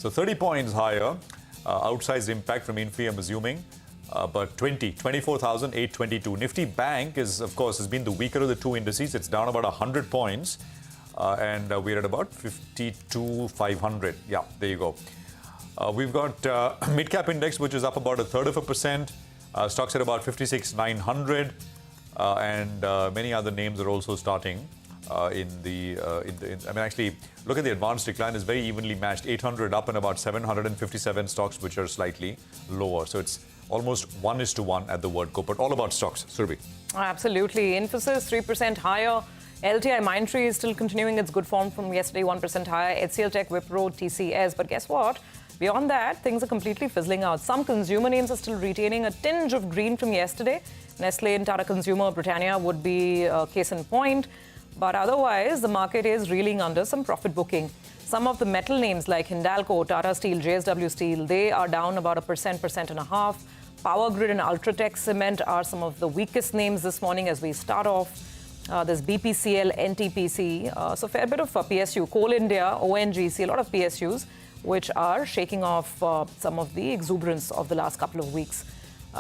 So 30 points higher, outsized impact from Infy, I'm assuming, but 24,822. Nifty Bank is, of course, has been the weaker of the two indices. It's down about 100 points, and we're at about 52,500. Yeah, there you go. We've got mid-cap index, which is up about 1/3%. Stocks at about 56,900, and many other names are also starting. Actually, look at the advanced decline is very evenly matched. 800 up and about 757 stocks, which are slightly lower. So it's almost 1:1 at the word go, but all about stocks. Surabhi. Absolutely. Infosys 3% higher. LTIMindtree is still continuing its good form from yesterday, 1% higher. HCL Tech, Wipro, TCS. But guess what? Beyond that, things are completely fizzling out. Some consumer names are still retaining a tinge of green from yesterday. Nestle and Tata Consumer, Britannia would be a case in point. But otherwise, the market is reeling under some profit booking. Some of the metal names like Hindalco, Tata Steel, JSW Steel, they are down about 1.5%. Power Grid and UltraTech Cement are some of the weakest names this morning as we start off. There's BPCL, NTPC, so fair bit of PSU. Coal India, ONGC, a lot of PSUs, which are shaking off some of the exuberance of the last couple of weeks.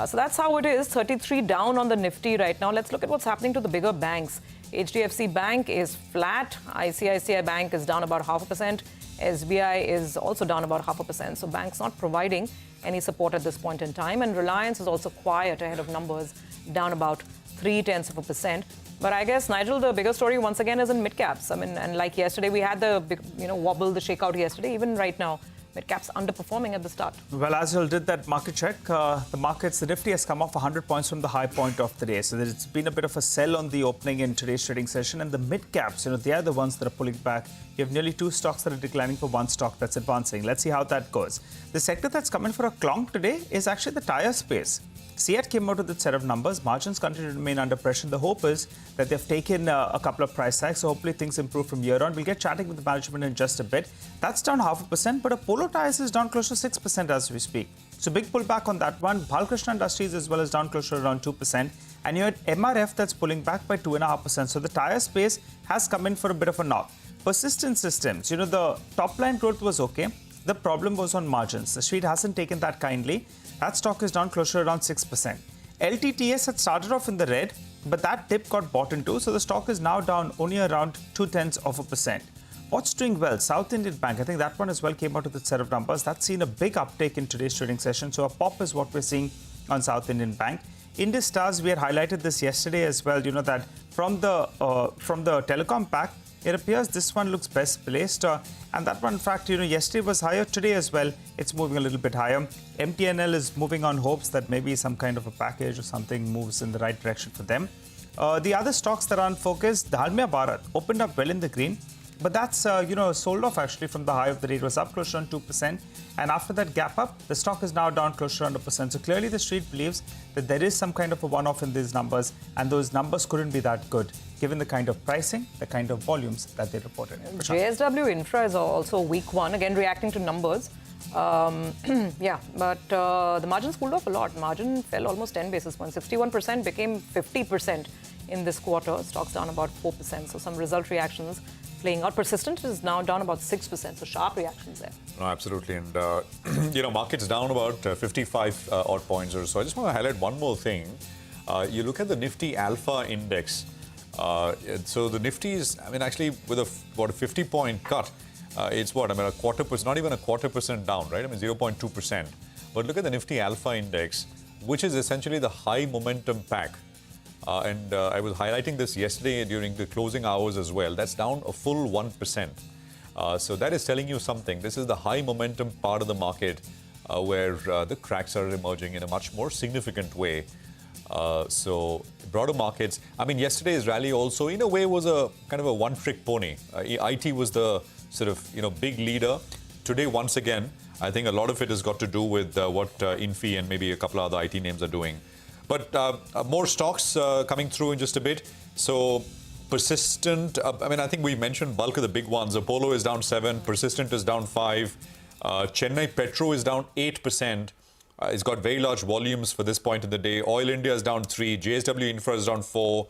So that's how it is, 33 down on the Nifty right now. Let's look at what's happening to the bigger banks. HDFC Bank is flat. ICICI Bank is down about 0.5%. SBI is also down about 0.5%. So banks not providing any support at this point in time. And Reliance is also quiet ahead of numbers, down about 0.3%. But I guess, Nigel, the bigger story once again is in mid-caps. I mean, and like yesterday, we had the big, wobble, the shakeout yesterday. Even right now, mid-caps underperforming at the start. Well, as you did that market check, the Nifty has come off 100 points from the high point of the day. So there's been a bit of a sell on the opening in today's trading session. And the mid-caps, they are the ones that are pulling back. You have nearly two stocks that are declining for one stock that's advancing. Let's see how that goes. The sector that's coming for a clonk today is actually the tire space. CEAT came out with its set of numbers. Margins continue to remain under pressure. The hope is that they've taken a couple of price hikes, so hopefully things improve from here on. We'll get chatting with the management in just a bit. That's down 0.5%, but Apollo Tyres is down close to 6% as we speak. So big pullback on that one. Balkrishna Industries as well as down close to around 2%. And you had MRF that's pulling back by 2.5%. So the tire space has come in for a bit of a knock. Persistent Systems, the top line growth was okay. The problem was on margins. The street hasn't taken that kindly. That stock is down closer to around 6%. LTTS had started off in the red, but that dip got bought into, so the stock is now down only around 0.2%. What's doing well? South Indian Bank, I think that one as well came out with its set of numbers. That's seen a big uptake in today's trading session, so a pop is what we're seeing on South Indian Bank. Indus Stars, we had highlighted this yesterday as well, that from the telecom pack, it appears this one looks best placed. And that one, in fact, yesterday was higher. Today as well, it's moving a little bit higher. MTNL is moving on hopes that maybe some kind of a package or something moves in the right direction for them. The other stocks that are unfocused, Dalmia Bharat opened up well in the green. But that's, sold off actually from the high of the day. It was up close to around 2%. And after that gap up, the stock is now down close to around 1%. So clearly the street believes that there is some kind of a one-off in these numbers. And those numbers couldn't be that good, given the kind of pricing, the kind of volumes that they reported. JSW Infra is also a weak one, again reacting to numbers. Yeah, but the margins cooled off a lot. Margin fell almost 10 basis points. 61% became 50% in this quarter. Stocks down about 4%. So some result reactions playing out. Persistent is now down about 6%. So sharp reactions there. No, absolutely. And, market's down about 55 odd points or so. I just want to highlight one more thing. You look at the Nifty Alpha Index. So the Nifty is, actually with a 50-point cut, it's what? A quarter percent, not even a 0.25% down, right? 0.2%. But look at the Nifty Alpha Index, which is essentially the high momentum pack. And I was highlighting this yesterday during the closing hours as well. That's down a full 1%. So that is telling you something. This is the high momentum part of the market where the cracks are emerging in a much more significant way. So broader markets, yesterday's rally also in a way was a kind of a one-trick pony. IT was the sort of, big leader. Today, once again, I think a lot of it has got to do with what Infy and maybe a couple of other IT names are doing. But more stocks coming through in just a bit. So Persistent, I think we mentioned bulk of the big ones. Apollo is down 7, Persistent is down 5, Chennai Petro is down 8%. It's got very large volumes for this point in the day. Oil India is down 3, JSW Infra is down 4,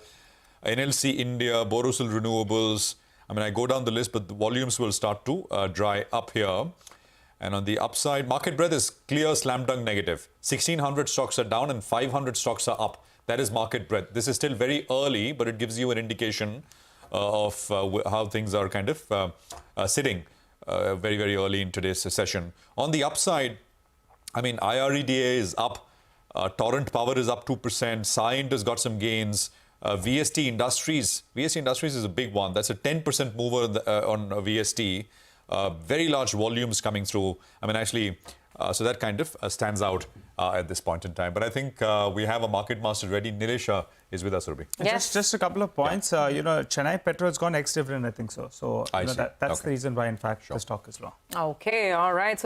NLC India, Borosil Renewables. I go down the list, but the volumes will start to dry up here. And on the upside, market breadth is clear slam dunk negative. 1,600 stocks are down and 500 stocks are up. That is market breadth. This is still very early, but it gives you an indication of how things are kind of sitting very, very early in today's session. On the upside, I mean, IREDA is up. Torrent Power is up 2%. Cyient has got some gains. VST Industries is a big one. That's a 10% mover on VST. Very large volumes coming through. I mean, actually, so that kind of stands out at this point in time. But I think we have a market master ready. Nilesh is with us, Ruby. Yes. Just a couple of points. Chennai Petro has gone ex-dividend, I think so. So that's the reason why, in fact, the stock is low. Okay, all right. So